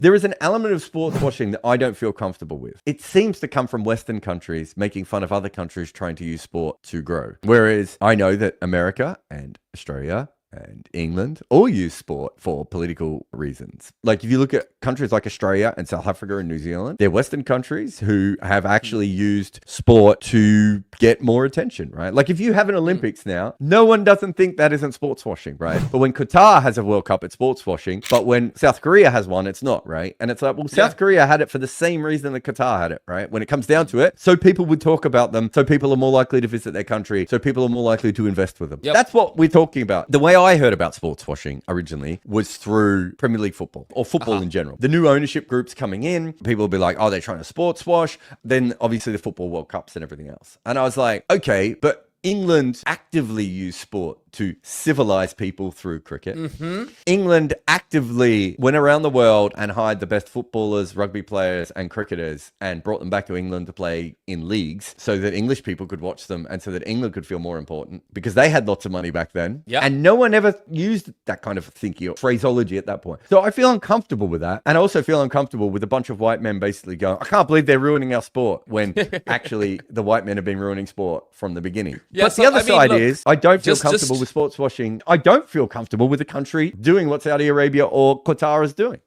There is an element of sports washing that I don't feel comfortable with. It seems to come from Western countries making fun of other countries trying to use sport to grow. Whereas I know that America and Australia and England all use sport for political reasons. Like if you look at countries like Australia and South Africa and New Zealand, they're Western countries who have actually used sport to get more attention, right? Like if you have an Olympics now, no one doesn't think that isn't sports washing, right? But when Qatar has a World Cup, it's sports washing. But when South Korea has one, it's not, right? And it's like, well, South Korea had it for the same reason that Qatar had it, right? When it comes down to it, so people would talk about them, so people are more likely to visit their country, so people are more likely to invest with them. That's what we're talking about. The way I heard about sports washing originally was through Premier League football or football in general. The new ownership groups coming in, people will be like, oh, they're trying to sports wash. Then obviously the football World Cups and everything else. And I was like, okay, but England actively use sport to civilize people through cricket. England actively went around the world and hired the best footballers, rugby players, and cricketers and brought them back to England to play in leagues so that English people could watch them and so that England could feel more important because they had lots of money back then. And no one ever used that kind of thinking or phraseology at that point. So I feel uncomfortable with that. And I also feel uncomfortable with a bunch of white men basically going, I can't believe they're ruining our sport when actually the white men have been ruining sport from the beginning. But the other side is I don't feel comfortable with sports washing. I don't feel comfortable with a country doing what Saudi Arabia or Qatar is doing.